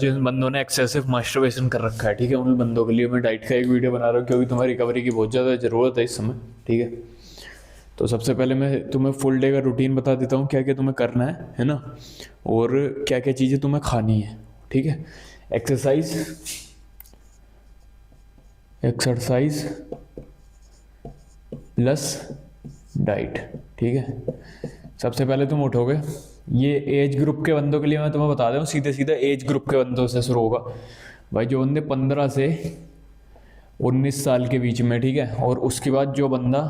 जिन बंदों ने excessive masturbation कर रखा है, ठीक है, उन बंदों के लिए मैं डाइट का एक वीडियो बना रहा हूँ क्योंकि तुम्हारी रिकवरी की बहुत ज़्यादा ज़रूरत है इस समय। ठीक है, तो सबसे पहले मैं तुम्हें फुल डे का रूटीन बता देता हूँ, क्या क्या तुम्हें करना है ना, और क्या क्या चीज़ें तुम्हें खानी है। ठीक है, एक्सरसाइज एक्सरसाइज प्लस डाइट। ठीक है, सबसे पहले तुम उठोगे, ये एज ग्रुप के बंदों के लिए मैं तुम्हें बता दूं, सीधे सीधे एज ग्रुप के बंदों से शुरू होगा भाई। जो बंदे 15 से 19 साल के बीच में, ठीक है, और उसके बाद जो बंदा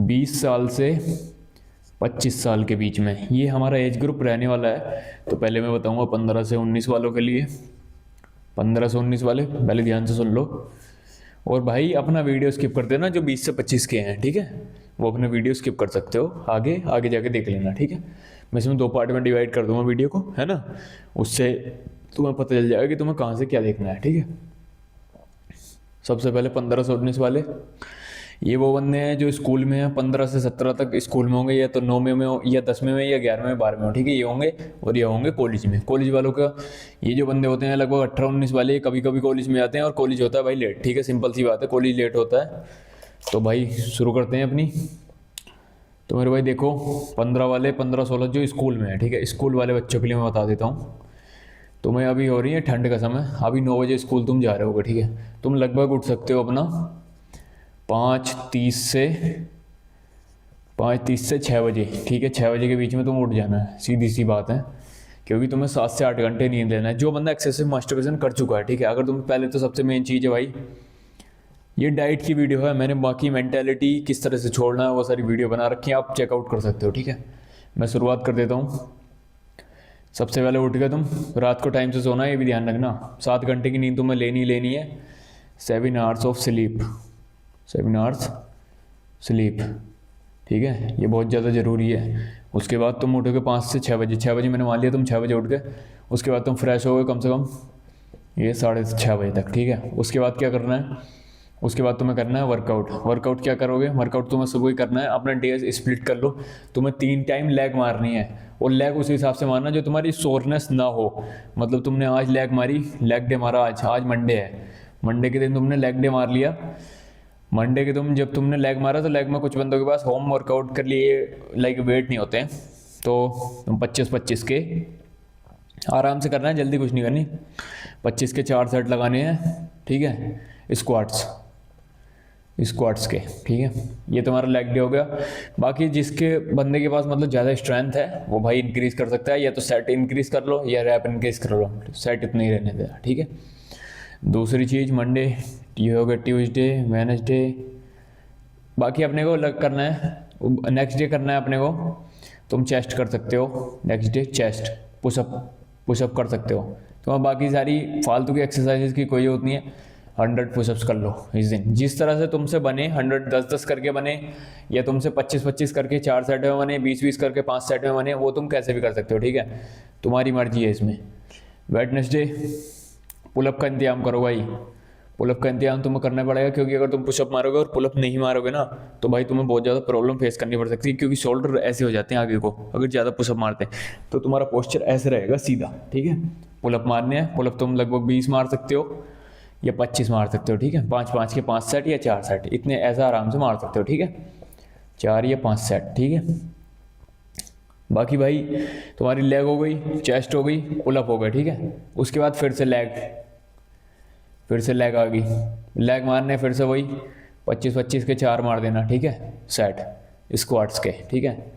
20 साल से 25 साल के बीच में, ये हमारा एज ग्रुप रहने वाला है। तो पहले मैं बताऊंगा 15 से 19 वालों के लिए। 15 से 19 वाले पहले ध्यान से सुन लो, और भाई अपना वीडियो स्किप कर देना जो 20 से 25 के हैं, ठीक है, वो अपने वीडियो स्किप कर सकते हो, आगे आगे जाके देख लेना। ठीक है, मैं इसमें 2 पार्ट में डिवाइड कर दूंगा वीडियो को, है ना, उससे तुम्हें पता चल जाएगा कि तुम्हें कहाँ से क्या देखना है। ठीक है, सबसे पहले 15 से 19 वाले, ये वो बंदे हैं जो स्कूल में हैं, 15 से 17 तक स्कूल में होंगे, या तो 9वीं में हो, या 10वीं में, या 11वीं में, 12वीं में। ठीक है, ये होंगे, और ये होंगे कॉलेज में। कॉलेज वालों का ये जो बंदे होते हैं लगभग 18-19 वाले, कभी कभी कॉलेज में आते हैं, और कॉलेज होता है भाई लेट। ठीक है, सिंपल सी बात है, कॉलेज लेट होता है। तो भाई शुरू करते हैं अपनी। तो मेरे भाई देखो, 15 वाले, 15-16 जो स्कूल में है, ठीक है, स्कूल वाले बच्चों के लिए मैं बता देता हूँ। तुम्हें अभी हो रही है ठंड का समय, अभी 9 बजे स्कूल तुम जा रहे होगे। ठीक है, तुम लगभग उठ सकते हो अपना 5:30 से 6 बजे। ठीक है, 6 बजे के बीच में तुम उठ जाना है, सीधी सी बात है, क्योंकि तुम्हें 7 से 8 घंटे नींद लेना है। जो बंदा एक्सेसिव मास्टरबेशन कर चुका है, ठीक है, अगर तुम पहले, तो सबसे मेन चीज़ है भाई, ये डाइट की वीडियो है, मैंने बाकी मेंटालिटी किस तरह से छोड़ना है वो सारी वीडियो बना रखी है, आप चेकआउट कर सकते हो। ठीक है, मैं शुरुआत कर देता हूँ। सबसे पहले उठ गए तुम, रात को टाइम से सोना है, ये भी ध्यान रखना, 7 घंटे की नींद तुम्हें लेनी है। 7 hours of sleep, 7 hours sleep. ठीक है, ये बहुत ज़्यादा ज़रूरी है। उसके बाद तुम उठोगे 5 से 6 बजे। 6 बजे मैंने मान लिया तुम 6 बजे उठ गए। उसके बाद तुम फ्रेश हो गए कम से कम ये 6:30 बजे तक। ठीक है, उसके बाद क्या करना है, उसके बाद तुम्हें करना है वर्कआउट। वर्कआउट क्या करोगे, वर्कआउट तुम्हें सुबह ही करना है। अपना डे स्प्लिट कर लो, तुम्हें 3 टाइम लेग मारनी है, और लेग उस हिसाब से मारना जो तुम्हारी सोरनेस ना हो। मतलब तुमने आज लेग मारी, लेग डे मारा, आज मंडे है, मंडे के दिन तुमने लेग डे मार लिया। मंडे के जब तुमने लेग मारा, तो लेग में कुछ बंदों के पास होम वर्कआउट कर लिए, लाइक वेट नहीं होते हैं, तो तुम 25-25 के आराम से करना है, जल्दी कुछ नहीं करनी। 25 के 4 सेट लगाने हैं। ठीक है, स्क्वाट्स के। ठीक है, ये तुम्हारा लेग डे हो गया। बाकी जिसके बंदे के पास मतलब ज़्यादा स्ट्रेंथ है, वो भाई इंक्रीज कर सकता है, या तो सेट इंक्रीज कर लो, या रैप इंक्रीज कर लो, सेट इतना ही रहने देना। ठीक है, दूसरी चीज़ मंडे, ये हो गया ट्यूसडे, वेडनेसडे। बाकी अपने को अलग करना है, नेक्स्ट डे करना है अपने को, तुम चेस्ट कर सकते हो नेक्स्ट डे, चेस्ट पुशअप कर सकते हो। तो बाकी सारी फालतू की एक्सरसाइजेज की कोई जरूरत नहीं है, 100 पुशअप्स कर लो इस दिन। जिस तरह से तुमसे बने, 100 10-10 करके बने, या तुमसे 25-25 करके 4 सेट में बने, 20-20 करके 5 सेट में बने, वो तुम कैसे भी कर सकते हो। ठीक है, तुम्हारी मर्जी है इसमें। वेडनेसडे पुलअप का इंतजाम करो भाई, पुलअप का इंतजाम तुम्हें करना पड़ेगा, क्योंकि अगर तुम पुशअप मारोगे और पुलअप नहीं मारोगे ना, तो भाई तुम्हें बहुत ज़्यादा प्रॉब्लम फेस करनी पड़ सकती है, क्योंकि शोल्डर ऐसे हो जाते हैं आगे को, अगर ज़्यादा पुशअप मारते हैं तो तुम्हारा पोस्चर ऐसे रहेगा सीधा। ठीक है, पुलअप मारने हैं, पुलअप तुम लगभग 20 मार सकते हो, या 25 मार सकते हो। ठीक है, 5-5 के 5 सेट या 4 सेट, इतने ऐसा आराम से मार सकते हो। ठीक है, 4 या 5 सेट। ठीक है, बाकी भाई तुम्हारी लेग हो गई, चेस्ट हो गई, पुलअप हो गए। ठीक है, उसके बाद फिर से लेग आ गई, लेग मारने फिर से वही 25-25 के 4 मार देना। ठीक है, सेट स्क्वाट्स के। ठीक है,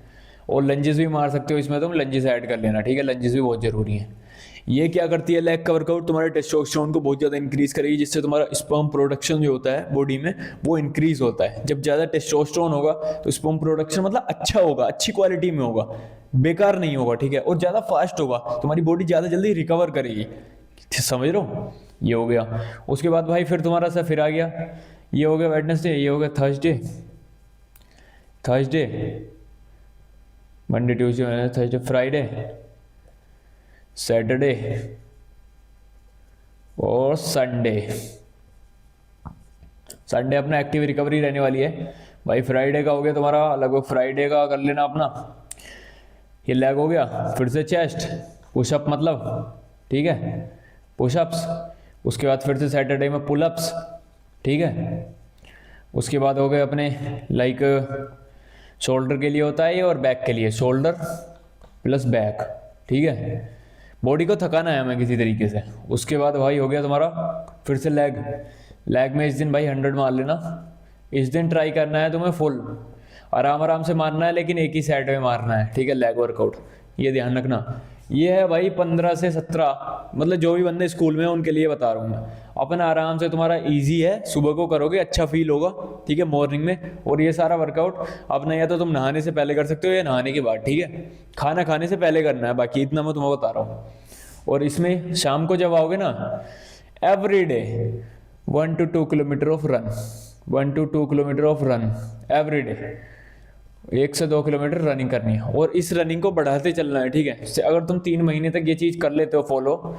और लंजेस भी मार सकते हो इसमें, तुम लंजेस ऐड कर लेना। ठीक है, लंजेस भी बहुत ज़रूरी है। ये क्या करती है, लेग का वर्कआउट तुम्हारे टेस्टोस्टेरोन को बहुत ज़्यादा इंक्रीज करेगी, जिससे तुम्हारा स्पर्म प्रोडक्शन जो होता है बॉडी में, वो इंक्रीज होता है। जब ज़्यादा टेस्टोस्टेरोन होगा तो स्पर्म प्रोडक्शन मतलब अच्छा होगा, अच्छी क्वालिटी में होगा, बेकार नहीं होगा। ठीक है, और ज़्यादा फास्ट होगा, तुम्हारी बॉडी ज़्यादा जल्दी रिकवर करेगी। समझ रहे हो, ये हो गया। उसके बाद भाई फिर तुम्हारा सा फिर आ गया, ये हो गया वेडनेसडे, ये हो गया Thursday, Monday, Tuesday, Thursday, Friday, Saturday और संडे अपना एक्टिव रिकवरी रहने वाली है भाई। फ्राइडे का हो गया तुम्हारा, लगभग फ्राइडे का कर लेना अपना, ये लेग हो गया, फिर से चेस्ट पुशअप मतलब। ठीक है, पुशअप्स, उसके बाद फिर से सैटरडे में पुलअप्स, ठीक है। उसके बाद हो गए अपने लाइक शोल्डर के लिए होता है ये और बैक के लिए, शोल्डर प्लस बैक, ठीक है। बॉडी को थकाना है हमें किसी तरीके से। उसके बाद भाई हो गया तुम्हारा फिर से लेग में इस दिन भाई 100 मार लेना। इस दिन ट्राई करना है तुम्हें फुल, आराम आराम से मारना है, लेकिन एक ही सेट में मारना है, ठीक है, लेग वर्कआउट, ये ध्यान रखना। ये है भाई 15 से 17, मतलब जो भी बंदे स्कूल में हैं उनके लिए बता रहा हूँ मैं। अपना आराम से तुम्हारा इजी है, सुबह को करोगे अच्छा फील होगा, ठीक है, मॉर्निंग में। और ये सारा वर्कआउट अपना या तो तुम नहाने से पहले कर सकते हो या नहाने के बाद, ठीक है। खाना खाने से पहले करना है, बाकी इतना मैं तुम्हें बता रहा हूँ। और इसमें शाम को जब आओगे ना, every day 1 to 2 kilometre of run, 1 to 2 kilometre of run every day, 1 से 2 किलोमीटर रनिंग करनी है। और इस रनिंग को बढ़ाते चलना है, ठीक है। अगर तुम 3 महीने तक ये चीज़ कर लेते हो फॉलो,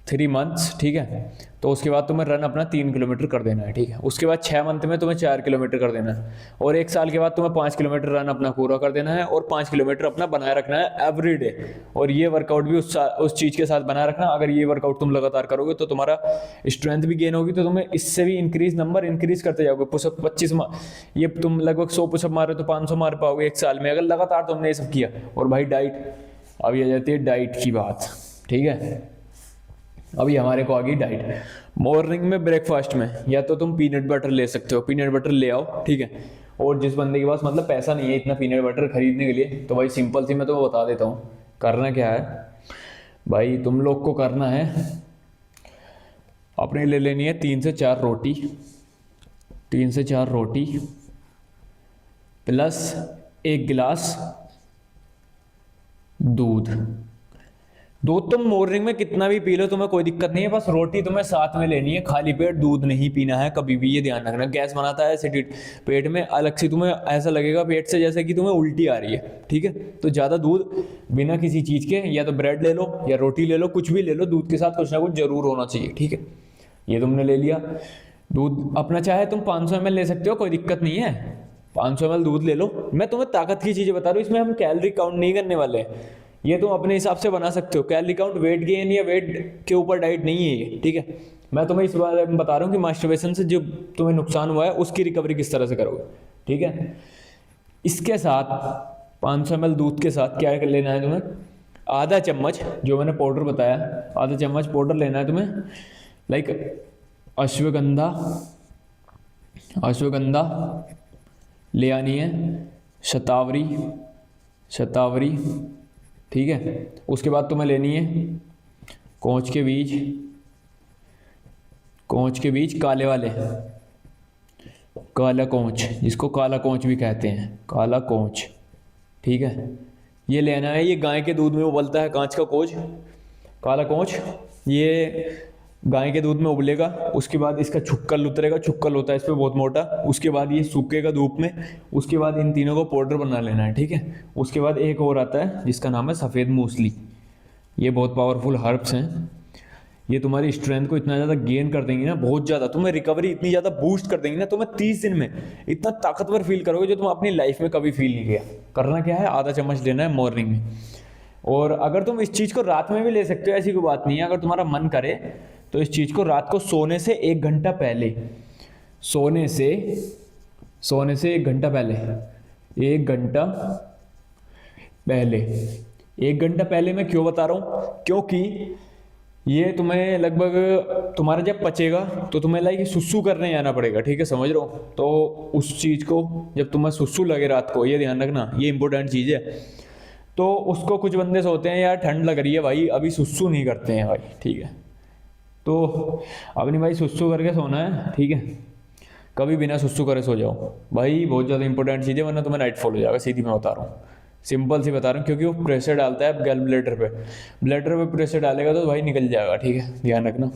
3 मंथ्स, ठीक है, तो उसके बाद तुम्हें रन अपना 3 किलोमीटर कर देना है, ठीक है। उसके बाद 6 मंथ में तुम्हें 4 किलोमीटर कर देना है। और 1 साल के बाद तुम्हें 5 किलोमीटर रन अपना पूरा कर देना है और 5 किलोमीटर अपना बनाए रखना है एवरी डे। और ये वर्कआउट भी उस चीज़ के साथ बनाए रखना। अगर ये वर्कआउट तुम लगातार करोगे तो तुम्हारा स्ट्रेंथ भी गेन होगी, तो तुम्हें इससे भी नंबर इंक्रीज करते जाओगे। पुशअप 25 ये तुम लगभग 100 पुशअप मारे तो 500 मार पाओगे 1 साल में, अगर लगातार तुमने ये सब किया। और भाई डाइट, अभी आ जाती है डाइट की बात, ठीक है। अभी हमारे को आ गई डाइट। मॉर्निंग में ब्रेकफास्ट में या तो तुम पीनट बटर ले सकते हो, पीनट बटर ले आओ, ठीक है। और जिस बंदे के पास मतलब पैसा नहीं है इतना पीनट बटर खरीदने के लिए, तो भाई सिंपल सी मैं तो बता देता हूँ। करना क्या है भाई, तुम लोग को करना है, अपने ले लेनी है 3 से 4 रोटी, 3 से 4 रोटी प्लस 1 गिलास दूध तुम मॉर्निंग में कितना भी पी लो, तुम्हें कोई दिक्कत नहीं है। बस रोटी तुम्हें साथ में लेनी है, खाली पेट दूध नहीं पीना है कभी भी, ये ध्यान रखना। गैस बनाता है एसिडिटी पेट में, अलग से तुम्हें ऐसा लगेगा पेट से जैसे कि तुम्हें उल्टी आ रही है, ठीक है। तो ज़्यादा दूध बिना किसी चीज़ के, या तो ब्रेड ले लो या रोटी ले लो, कुछ भी ले लो, दूध के साथ कुछ ना कुछ जरूर होना चाहिए, ठीक है। ये तुमने ले लिया दूध अपना, चाहे तुम 500 ml ले सकते हो, कोई दिक्कत नहीं है, 500 ml दूध ले लो। मैं तुम्हें ताकत की चीज़ें बता रहा हूँ, इसमें हम कैलोरी काउंट नहीं करने वाले, ये तुम अपने हिसाब से बना सकते हो। कैलोरी काउंट वेट गेन या वेट के ऊपर डाइट नहीं है ये, ठीक है। मैं तुम्हें इस बारे में बता रहा हूँ कि मास्टरबेशन से जो तुम्हें नुकसान हुआ है उसकी रिकवरी किस तरह से करोगे, ठीक है। इसके साथ 500 ml दूध के साथ क्या कर लेना है तुम्हें, आधा चम्मच जो मैंने पाउडर बताया, आधा चम्मच पाउडर लेना है तुम्हें, लाइक अश्वगंधा ले आनी है, शतावरी, ठीक है। उसके बाद तुम्हें लेनी है कोंच के बीज काले वाले, काला कोंच, जिसको काला कोंच भी कहते हैं, काला कोंच, ठीक है। ये लेना है, ये गाय के दूध में उबलता है, कांच का कोंच, काला कोंच, ये गाय के दूध में उबलेगा। उसके बाद इसका छुक्कल उतरेगा, छुक्कल होता है इस पर बहुत मोटा। उसके बाद ये सूखेगा धूप में। उसके बाद इन तीनों को पाउडर बना लेना है, ठीक है। उसके बाद एक और आता है जिसका नाम है सफ़ेद मूसली। ये बहुत पावरफुल हर्ब्स हैं, ये तुम्हारी स्ट्रेंथ को इतना ज़्यादा गेन कर देंगी ना, बहुत ज़्यादा, तुम्हें रिकवरी इतनी ज़्यादा बूस्ट कर देंगी ना, तुम्हें 30 दिन में इतना ताकतवर फील करोगे जो तुम अपनी लाइफ में कभी फील नहीं किया। करना क्या है, आधा चम्मच लेना है मॉर्निंग में। और अगर तुम इस चीज़ को रात में भी ले सकते हो, ऐसी कोई बात नहीं है। अगर तुम्हारा मन करे तो इस चीज़ को रात को सोने से 1 घंटा पहले, सोने से 1 घंटा पहले, 1 घंटा पहले मैं क्यों बता रहा हूँ, क्योंकि ये तुम्हें लगभग तुम्हारा जब पचेगा तो तुम्हें लाइक सुसु करने जाना पड़ेगा, ठीक है, समझ रहे हो। तो उस चीज़ को जब तुम्हें सुसु लगे रात को, ये ध्यान रखना, ये इंपॉर्टेंट चीज़ है। तो उसको कुछ बंदे सोते हैं यार ठंड लग रही है भाई, अभी सुसु नहीं करते हैं भाई, ठीक है। तो अपनी भाई सुसु करके सोना है, ठीक है। कभी बिना सुसु करे सो जाओ भाई, बहुत ज़्यादा इंपॉर्टेंट चीज़ है, वरना तुम्हें नाइट फॉल हो जाएगा, सीधी मैं बता रहा हूँ, सिंपल सी बता रहा हूँ। क्योंकि वो प्रेशर डालता है गल ब्लैडर पे प्रेशर डालेगा तो भाई निकल जाएगा, ठीक है, ध्यान रखना,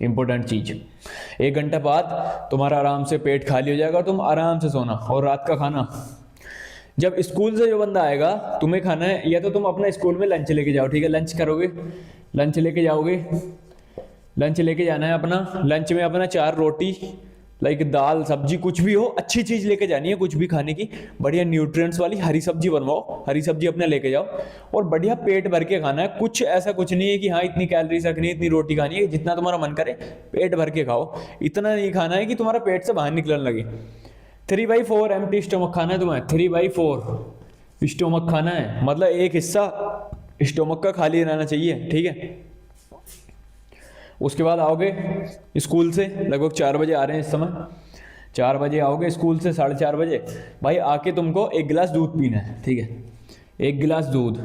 इंपॉर्टेंट चीज़। 1 घंटा बाद तुम्हारा आराम से पेट खाली हो जाएगा, तुम आराम से सोना। और रात का खाना, जब स्कूल से जो बंदा आएगा तुम्हें खाना है, या तो तुम अपना स्कूल में लंच लेके जाओ, ठीक है, लंच करोगे, लंच लेके जाना है अपना। लंच में अपना 4 रोटी लाइक दाल सब्जी कुछ भी हो, अच्छी चीज लेके जानी है, कुछ भी खाने की बढ़िया न्यूट्रिएंट्स वाली हरी सब्जी बनवाओ, हरी सब्जी अपने लेके जाओ और बढ़िया पेट भर के खाना है। कुछ ऐसा कुछ नहीं है कि हाँ इतनी कैलोरीज रखनी है, इतनी रोटी खानी है, जितना तुम्हारा मन करे पेट भर के खाओ। इतना नहीं खाना है कि तुम्हारा पेट से बाहर निकलने लगे। 3/4 एम्प्टी स्टोमक खाना है तुम्हें, 3/4 स्टोमक खाना है, मतलब एक हिस्सा स्टोमक का खाली रहना चाहिए, ठीक है। उसके बाद आओगे स्कूल से, लगभग 4 बजे आ रहे हैं इस समय, 4 बजे आओगे स्कूल से, 4:30 बजे भाई आके तुमको 1 गिलास दूध पीना है, ठीक है। 1 गिलास दूध,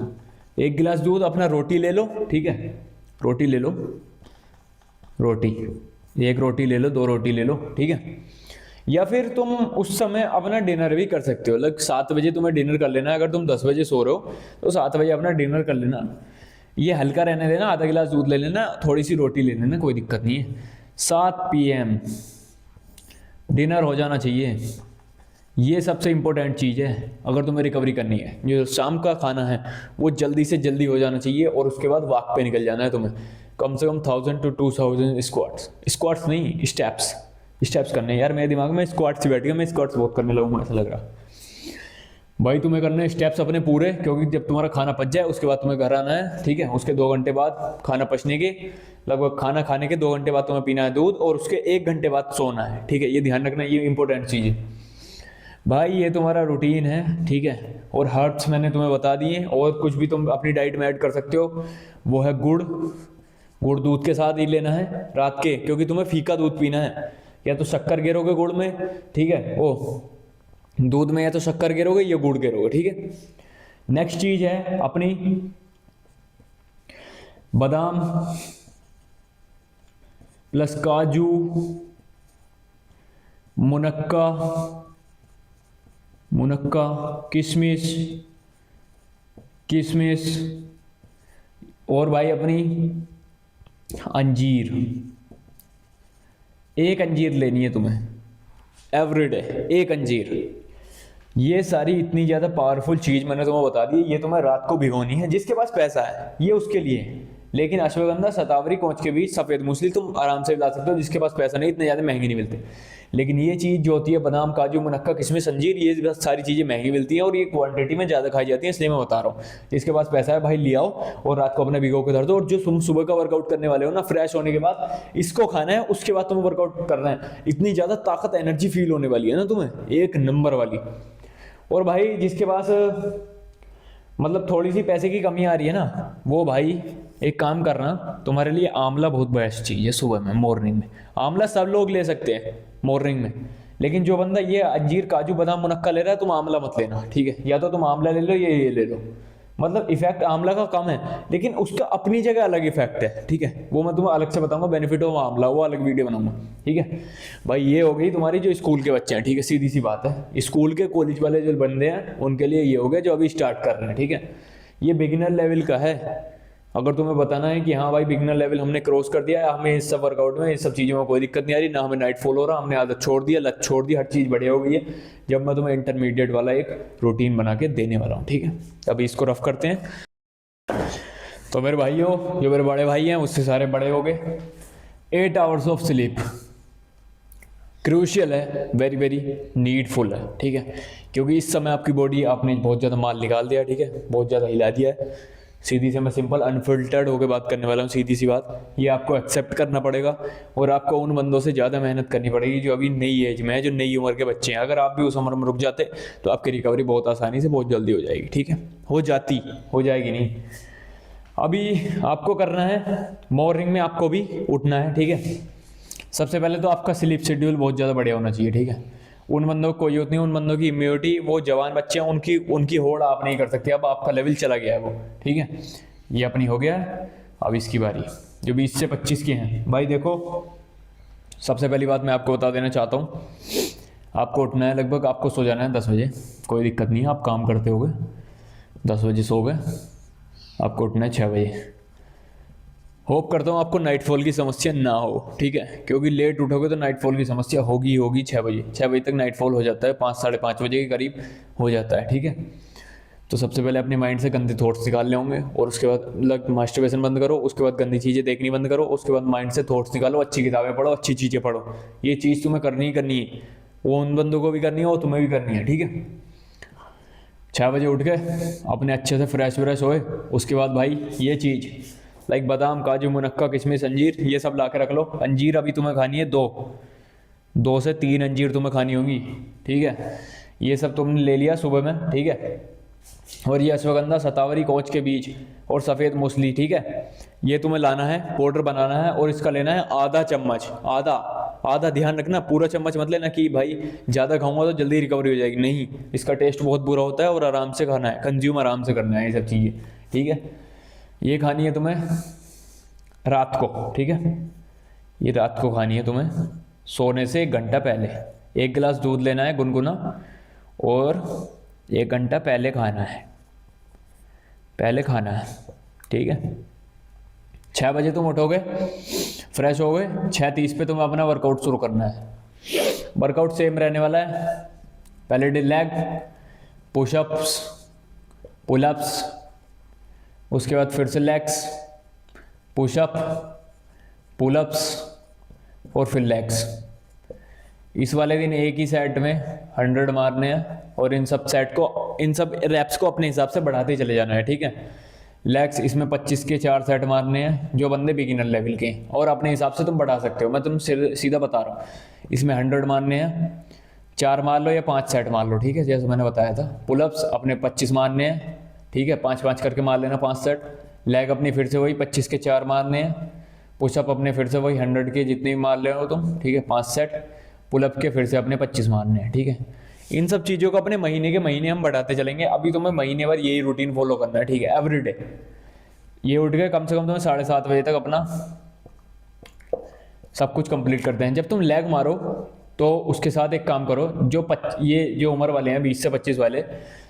1 गिलास दूध, अपना रोटी ले लो, ठीक है, रोटी ले लो, रोटी 1 रोटी ले लो, 2 रोटी ले लो, ठीक है। या फिर तुम उस समय अपना डिनर भी कर सकते हो, लग 7 बजे तुम्हें डिनर कर लेना है। अगर तुम 10 बजे सो रहे हो तो 7 बजे अपना डिनर कर लेना, ये हल्का रहने देना, आधा गिलास दूध ले लेना, थोड़ी सी रोटी ले लेना, कोई दिक्कत नहीं है। 7 PM डिनर हो जाना चाहिए, ये सबसे इंपॉर्टेंट चीज़ है अगर तुम्हें रिकवरी करनी है। जो शाम का खाना है वो जल्दी से जल्दी हो जाना चाहिए और उसके बाद वॉक पे निकल जाना है तुम्हें, कम से कम 1000 to 2000 स्क्वाट्स नहीं स्टेप्स करने हैं। यार मेरे दिमाग में स्क्वाट्स ही बैठ गया, मैं स्क्वाट्स बहुत करने लगूंगा ऐसा लग रहा। भाई तुम्हें करने स्टेप्स अपने पूरे, क्योंकि जब तुम्हारा खाना पच जाए उसके बाद तुम्हें घर आना है, ठीक है। उसके 2 घंटे बाद खाना पचने के, लगभग खाना खाने के 2 घंटे बाद तुम्हें पीना है दूध और उसके 1 घंटे बाद सोना है, ठीक है। ये ध्यान रखना, ये इंपॉर्टेंट चीज़ है भाई, ये तुम्हारा रूटीन है, ठीक है। और हर्ब्स मैंने तुम्हें बता दिए, और कुछ भी तुम अपनी डाइट में ऐड कर सकते हो, वो है गुड़ दूध के साथ ही लेना है रात के, क्योंकि तुम्हें फीका दूध पीना है। या तो शक्कर गिरोगे गुड़ में, ठीक है, ओ दूध में, या तो शक्कर गिरोगे या गुड़ गिरोगे, ठीक है। नेक्स्ट चीज है अपनी बादाम प्लस काजू, मुनक्का, किशमिश और भाई अपनी अंजीर। 1 अंजीर लेनी है तुम्हें एवरीडे, 1 अंजीर। ये सारी इतनी ज़्यादा पावरफुल चीज़ मैंने तुम्हें बता दी, ये तुम्हें रात को भिगोनी है। जिसके पास पैसा है ये उसके लिए, लेकिन अश्वगंधा, शतावरी, कोंच के बीज, सफ़ेद मूसली तुम आराम से ला सकते हो। जिसके पास पैसा नहीं, इतने ज़्यादा महंगे नहीं मिलते, लेकिन ये चीज़ जो होती है बादाम, काजू, मुनक्का, किशमिश, अंजीर, ये सारी चीज़ें महंगी मिलती हैं और ये क्वांटिटी में ज़्यादा खाई जाती है, इसलिए मैं बता रहा हूँ। जिसके पास पैसा है भाई ले आओ और रात को अपने भिगो के धर दो। और जो तुम सुबह का वर्कआउट करने वाले हो ना, फ्रेश होने के बाद इसको खाना है, उसके बाद तुम्हें वर्कआउट करना है। इतनी ज़्यादा ताकत, एनर्जी फील होने वाली है ना तुम्हें, 1 नंबर वाली। और भाई जिसके पास मतलब थोड़ी सी पैसे की कमी आ रही है ना, वो भाई एक काम करना, तुम्हारे लिए आंवला बहुत बेस्ट चीज़ है सुबह में, मॉर्निंग में। आंवला सब लोग ले सकते हैं मॉर्निंग में, लेकिन जो बंदा ये अंजीर, काजू, बादाम, मुनक्का ले रहा है, तुम आंवला मत लेना, ठीक है। या तो तुम आंवला ले लो, ये ले लो। मतलब इफेक्ट आंवला का कम है, लेकिन उसका अपनी जगह अलग इफेक्ट है, ठीक है। वो मैं तुम्हें अलग से बताऊंगा, बेनिफिट ऑफ आंवला, वो अलग वीडियो बनाऊंगा, ठीक है भाई। ये हो गई तुम्हारी जो स्कूल के बच्चे हैं, ठीक है, सीधी सी बात है। स्कूल के, कॉलेज वाले जो बंदे हैं उनके लिए ये हो गया, जो अभी स्टार्ट कर रहे हैं, ठीक है। ये बिगिनर लेवल का है। अगर तुम्हें बताना है कि हाँ भाई बिगिनर लेवल हमने क्रॉस कर दिया है, हमें इस सब वर्कआउट में, इस सब चीज़ों में कोई दिक्कत नहीं आ रही, ना हमें नाइट फॉल हो रहा, हमने आदत छोड़ दिया, लत छोड़ दी, हर चीज़ बढ़िया हो गई है, जब मैं तुम्हें इंटरमीडिएट वाला एक रूटीन बना के देने वाला हूँ, ठीक है। अभी इसको रफ करते हैं। तो मेरे भाइयों, जो मेरे बड़े भाई हैं उससे सारे बड़े हो गए, 8 आवर्स ऑफ स्लीप क्रूशियल है, वेरी वेरी नीडफुल है, ठीक है। क्योंकि इस समय आपकी बॉडी, आपने बहुत ज़्यादा माल निकाल दिया, ठीक है, बहुत ज़्यादा हिला दिया है। सीधी से मैं सिंपल अनफिल्टर्ड होकर बात करने वाला हूँ, सीधी सी बात। ये आपको एक्सेप्ट करना पड़ेगा और आपको उन बंदों से ज़्यादा मेहनत करनी पड़ेगी जो अभी नई एज में है, जो नई उम्र के बच्चे हैं। अगर आप भी उस उम्र में रुक जाते तो आपकी रिकवरी बहुत आसानी से, बहुत जल्दी हो जाएगी, ठीक है। हो जाएगी नहीं। अभी आपको करना है, मॉर्निंग में आपको भी उठना है, ठीक है। सबसे पहले तो आपका स्लीप शेड्यूल बहुत ज़्यादा बढ़िया होना चाहिए, ठीक है। उन बंदों को कोई होती नहीं, उन बंदों की इम्यूनिटी, वो जवान बच्चे हैं, उनकी होड़ आप नहीं कर सकते, अब आपका लेवल चला गया है वो, ठीक है। ये अपनी हो गया है। अब इसकी बारी जो 20 से 25 के हैं, भाई देखो, सबसे पहली बात मैं आपको बता देना चाहता हूँ, आपको उठना है, लगभग आपको सो जाना है 10 बजे, कोई दिक्कत नहीं है, आप काम करते हो गए, 10 बजे सो गए, आपको उठना है 6 बजे। होप करता हूँ आपको नाइटफॉल की समस्या ना हो, ठीक है, क्योंकि लेट उठोगे तो नाइटफॉल की समस्या होगी 6 बजे। 6 बजे तक नाइटफॉल हो जाता है, 5 साढ़े 5 बजे के करीब हो जाता है, ठीक है। तो सबसे पहले अपने माइंड से गंदे थॉट्स निकालने होंगे, और उसके बाद मास्टरबेशन बंद करो, उसके बाद गंदी चीज़ें देखनी बंद करो, उसके बाद माइंड से थॉट्स निकालो, अच्छी किताबें पढ़ो, अच्छी चीज़ें पढ़ो। ये चीज़ तुम्हें करनी ही करनी है, वो उन बंदों को भी करनी है, वो तुम्हें भी करनी है, ठीक है। 6 बजे उठ गए, अपने अच्छे से फ्रेश व्रेश होए, उसके बाद भाई ये चीज़ लाइक बादाम, काजू, मुनक्का, किशमिश, अंजीर, ये सब ला के रख लो। अंजीर अभी तुम्हें खानी है 2 से 3 अंजीर तुम्हें खानी होंगी, ठीक है। ये सब तुमने ले लिया सुबह में, ठीक है। और ये अश्वगंधा, शतावरी, कोच के बीज और सफ़ेद मूसली, ठीक है। ये तुम्हें लाना है, पाउडर बनाना है, और इसका लेना है आधा चम्मच, आधा ध्यान रखना, पूरा चम्मच मत लेना कि भाई ज़्यादा खाऊंगा तो जल्दी रिकवरी हो जाएगी, नहीं, इसका टेस्ट बहुत बुरा होता है, और आराम से खाना है, कंज्यूम आराम से करना है ये सब चीज़ें, ठीक है। ये खानी है तुम्हें रात को, ठीक है। ये रात को खानी है तुम्हें सोने से 1 घंटा पहले। 1 गिलास दूध लेना है गुनगुना, और 1 घंटा पहले खाना है, ठीक है। 6 बजे तुम उठोगे, फ्रेश हो गए, 6:30 पे तुम्हें अपना वर्कआउट शुरू करना है। वर्कआउट सेम रहने वाला है, पहले डे लेग, पुशअप्स, पुलअप्स, उसके बाद फिर से लेग्स, पुशअप, पुलअप्स, और फिर लेग्स। इस वाले दिन एक ही सेट में 100 मारने हैं, और इन सब रैप्स को अपने हिसाब से बढ़ाते चले जाना है, ठीक है। लेग्स इसमें 25 के 4 सेट मारने हैं, जो बंदे बिगिनर लेवल के हैं, और अपने हिसाब से तुम बढ़ा सकते हो, मैं तुम सीधा बता रहा हूँ। इसमें 100 मारने हैं, 4 मार लो या 5 सेट मार लो, ठीक है, जैसे मैंने बताया था। पुलअप्स अपने 25 मारने हैं, ठीक है, 5-5 करके मार लेना 5 सेट। लेग अपनी फिर से वही 25 के 4 मारने हैं। पुशअप अपने फिर से वही 100 के जितने भी मार ले हो तुम, ठीक है, 5 सेट। पुलअप के फिर से अपने 25 मारने हैं, ठीक है। इन सब चीज़ों को अपने महीने के महीने हम बढ़ाते चलेंगे। अभी तुम्हें महीने भर यही रूटीन फॉलो करना है, ठीक है, एवरीडे। ये उठ गए, कम से कम तुम्हें 7:30 बजे तक अपना सब कुछ कंप्लीट करते हैं। जब तुम लेग मारो तो उसके साथ एक काम करो, ये जो उम्र वाले हैं 20 से 25 वाले,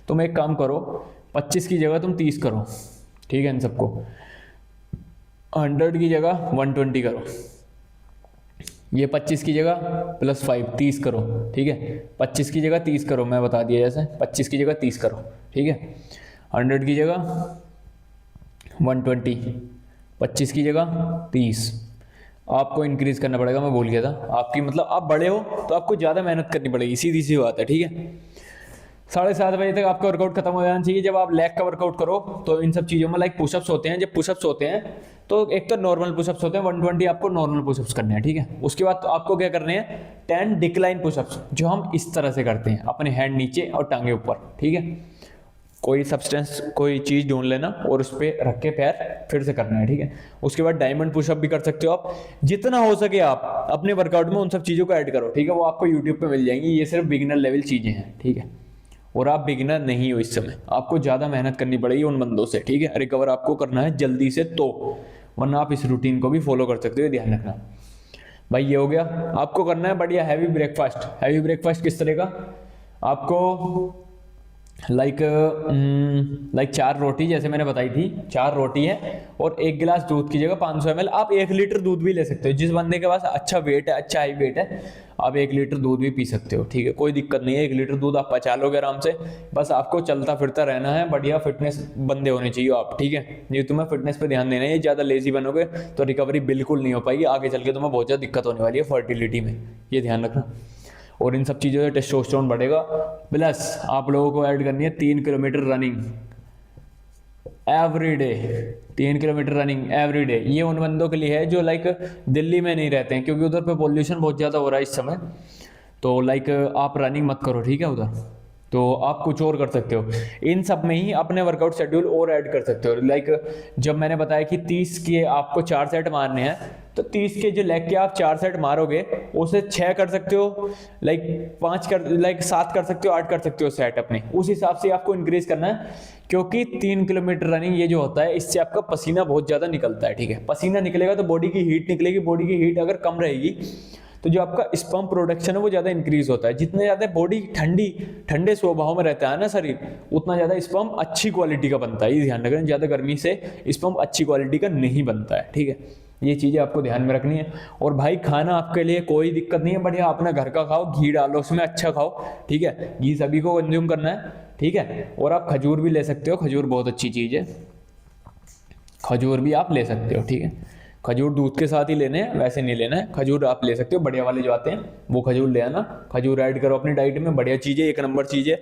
तुम एक काम करो, 25 की जगह तुम 30 करो, ठीक है। इन सबको 100 की जगह 120 करो, ये 25 की जगह +5 30 करो, ठीक है। 25 की जगह 30 करो, मैं बता दिया जैसे, 25 की जगह 30 करो, ठीक है। 100 की जगह 120, 25 की जगह 30। आपको इंक्रीज करना पड़ेगा, मैं भूल गया था। आपकी मतलब आप बड़े हो तो आपको ज़्यादा मेहनत करनी पड़ेगी, सीधी सी बात है, ठीक है। 7:30 बजे तक आपका वर्कआउट खत्म हो जाना चाहिए। जब आप लेग का वर्कआउट करो तो इन सब चीज़ों में लाइक पुशअप्स होते हैं। जब पुशअप्स होते हैं तो एक तो नॉर्मल पुशअप्स होते हैं, 120 आपको नॉर्मल पुशअप्स करने हैं, ठीक है। उसके बाद तो आपको क्या करने हैं, 10 डिक्लाइन पुशअप्स, जो हम इस तरह से करते हैं, अपने हैंड नीचे और टांगे ऊपर, ठीक है। कोई सब्सटेंस, कोई चीज़ ढूंढ लेना और उस पर रख के पैर फिर से करना है, ठीक है। उसके बाद डायमंड पुशअप भी कर सकते हो आप। जितना हो सके आप अपने वर्कआउट में उन सब चीज़ों को ऐड करो, ठीक है। वो आपको यूट्यूब पे मिल जाएंगी। ये सिर्फ बिगिनर लेवल चीज़ें हैं, ठीक है। और आप बिगिनर नहीं हो इस समय, आपको ज़्यादा मेहनत करनी पड़ेगी उन बंदों से, ठीक है। रिकवर आपको करना है जल्दी से, तो वरना आप इस रूटीन को भी फॉलो कर सकते हो, ध्यान रखना भाई। ये हो गया। आपको करना है बढ़िया हैवी ब्रेकफास्ट। हैवी ब्रेकफास्ट किस तरह का, आपको लाइक 4 रोटी, जैसे मैंने बताई थी, 4 रोटी है, और 1 गिलास दूध की जगह 500 ml। आप 1 लीटर दूध भी ले सकते हो। जिस बंदे के पास अच्छा वेट है, अच्छा हाई वेट है, आप 1 लीटर दूध भी पी सकते हो, ठीक है, कोई दिक्कत नहीं है। 1 लीटर दूध आप पचा लोगे आराम से। बस आपको चलता फिरता रहना है, बढ़िया फिटनेस बंदे होने चाहिए आप, ठीक है। ये तुम्हें फिटनेस पे ध्यान देना है। ये ज़्यादा लेजी बनोगे तो रिकवरी बिल्कुल नहीं हो पाएगी, आगे चल के तुम्हें बहुत ज़्यादा दिक्कत होने वाली है फर्टिलिटी में, ये ध्यान रखना। और इन सब चीज़ों से टेस्टोस्टेरोन बढ़ेगा। प्लस आप लोगों को ऐड करनी है 3 kilometre running every day. 3 kilometre running every day. ये उन बंदों के लिए है जो लाइक दिल्ली में नहीं रहते हैं, क्योंकि उधर पे पॉल्यूशन बहुत ज़्यादा हो रहा है इस समय। तो लाइक आप रनिंग मत करो, ठीक है। उधर तो आप कुछ और कर सकते हो। इन सब में ही अपने वर्कआउट शेड्यूल और ऐड कर सकते हो। लाइक जब मैंने बताया कि 30 के आपको 4 सेट मारने हैं, तो 30 के जो लेग के आप 4 सेट मारोगे, उसे 6 कर सकते हो, लाइक 7 कर सकते हो, 8 कर सकते हो सेट अपने। उस हिसाब से आपको इंक्रीज करना है, क्योंकि 3 किलोमीटर रनिंग ये जो होता है, इससे आपका पसीना बहुत ज़्यादा निकलता है, ठीक है। पसीना निकलेगा तो बॉडी की हीट निकलेगी। बॉडी की हीट अगर कम रहेगी तो जो आपका स्पर्म प्रोडक्शन है वो ज़्यादा इंक्रीज होता है। जितने ज़्यादा बॉडी ठंडे स्वभाव में रहता है ना शरीर, उतना ज़्यादा स्पर्म अच्छी क्वालिटी का बनता है। ये ध्यान रखना, ज़्यादा गर्मी से स्पर्म अच्छी क्वालिटी का नहीं बनता है, ठीक है। ये चीज़ें आपको ध्यान में रखनी है। और भाई खाना आपके लिए कोई दिक्कत नहीं है, बढ़िया अपना घर का खाओ, घी डालो उसमें, अच्छा खाओ, ठीक है। घी सभी को कंज्यूम करना है, ठीक है। और आप खजूर भी ले सकते हो, खजूर बहुत अच्छी चीज़ है, खजूर भी आप ले सकते हो, ठीक है। खजूर दूध के साथ ही लेने हैं, वैसे नहीं लेना है। खजूर आप ले सकते हो, बढ़िया वाले जो आते हैं वो खजूर ले आना। खजूर ऐड करो अपनी डाइट में, बढ़िया चीज़ है, एक नंबर चीज़ है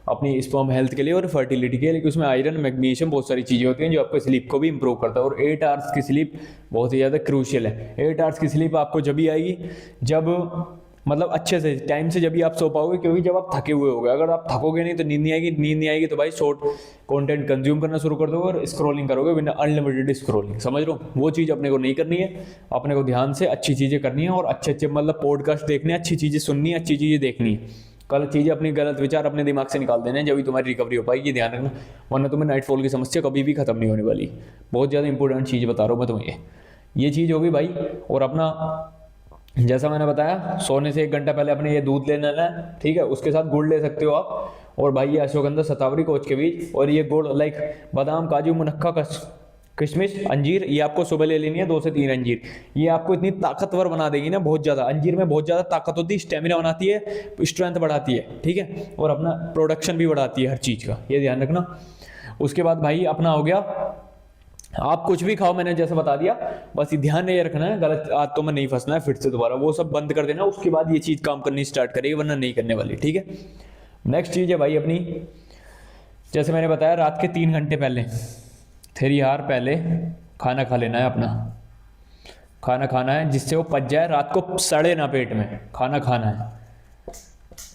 अपनी स्पर्म हेल्थ के लिए और फर्टिलिटी के लिए, क्योंकि उसमें आयरन, मैग्नीशियम, बहुत सारी चीज़ें होती हैं जो आपको स्लीप को भी इंप्रूव करता है। और 8 आवर्स की स्लीप बहुत ही ज़्यादा क्रूशियल है। 8 आवर्स की स्लीप आपको जब भी आएगी जब मतलब अच्छे से टाइम से जब भी आप सो पाओगे, क्योंकि जब आप थके हुए होगे, अगर आप थकोगे नहीं तो नींद नहीं आएगी, नींद नहीं आएगी तो भाई शॉर्ट कंटेंट कंज्यूम करना शुरू कर दोगे और स्क्रॉलिंग करोगे बिना अनलिमिटेड स्क्रॉलिंग, समझ लो। वो चीज़ अपने को नहीं करनी है, अपने को ध्यान से अच्छी चीज़ें करनी है और अच्छे अच्छे मतलब पॉडकास्ट देखने, अच्छी चीज़ें सुननी है, अच्छी चीज़ें देखनी है। गलत चीज़ें, अपनी गलत विचार अपने दिमाग से निकाल देने हैं, जब भी तुम्हारी रिकवरी हो पाएगी, ध्यान रखना। वरना तुम्हें नाइटफॉल की समस्या कभी भी खत्म नहीं होने वाली। बहुत ज़्यादा इंपॉर्टेंट चीज़ बता रहा हूँ मैं तुम्हें, ये चीज़ होगी भाई। और अपना जैसा मैंने बताया, सोने से 1 घंटा पहले अपने ये दूध लेना है, ठीक है। उसके साथ गुड़ ले सकते हो आप। और भाई ये अश्वगंधा, शतावरी, कोच के बीज और ये गुड़, लाइक बादाम, काजू, मुनक्का, किशमिश, अंजीर, ये आपको सुबह ले लेनी है 2 से 3 अंजीर। ये आपको इतनी ताकतवर बना देगी ना, बहुत ज़्यादा। अंजीर में बहुत ज़्यादा ताकत होती है, स्टेमिना बनाती है, स्ट्रेंथ बढ़ाती है, ठीक है। और अपना प्रोडक्शन भी बढ़ाती है हर चीज़ का, ये ध्यान रखना। उसके बाद भाई अपना हो गया, आप कुछ भी खाओ, मैंने जैसे बता दिया, बस ये ध्यान नहीं रखना है, गलत आदतों में नहीं फंसना है फिर से दोबारा, वो सब बंद कर देना। उसके बाद ये चीज़ काम करनी स्टार्ट करेगी, वरना नहीं करने वाली, ठीक है। नेक्स्ट चीज़ है भाई अपनी, जैसे मैंने बताया, रात के 3 घंटे पहले, 3 आवर पहले खाना खा लेना है अपना। खाना खाना है जिससे वो पच जाए, रात को सड़े ना पेट में, खाना खाना है,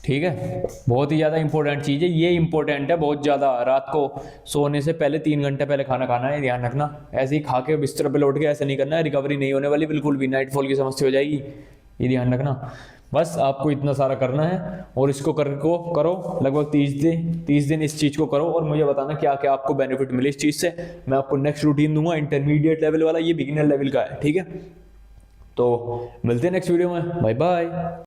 ठीक है। बहुत ही ज़्यादा इंपॉर्टेंट चीज़ है ये, इंपॉर्टेंट है बहुत ज़्यादा। रात को सोने से पहले 3 घंटे पहले खाना खाना है, ध्यान रखना। ऐसे ही खा के बिस्तर पे लौट के ऐसे नहीं करना है, रिकवरी नहीं होने वाली बिल्कुल भी, नाइटफॉल की समस्या हो जाएगी, ये ध्यान रखना। बस आपको इतना सारा करना है और इसको करो लगभग 30 दिन इस चीज़ को करो और मुझे बताना क्या क्या आपको बेनिफिट मिले इस चीज़ से। मैं आपको नेक्स्ट रूटीन दूंगा, इंटरमीडिएट लेवल वाला, ये बिगिनर लेवल का है, ठीक है। तो मिलते हैं नेक्स्ट वीडियो में, बाय बाय।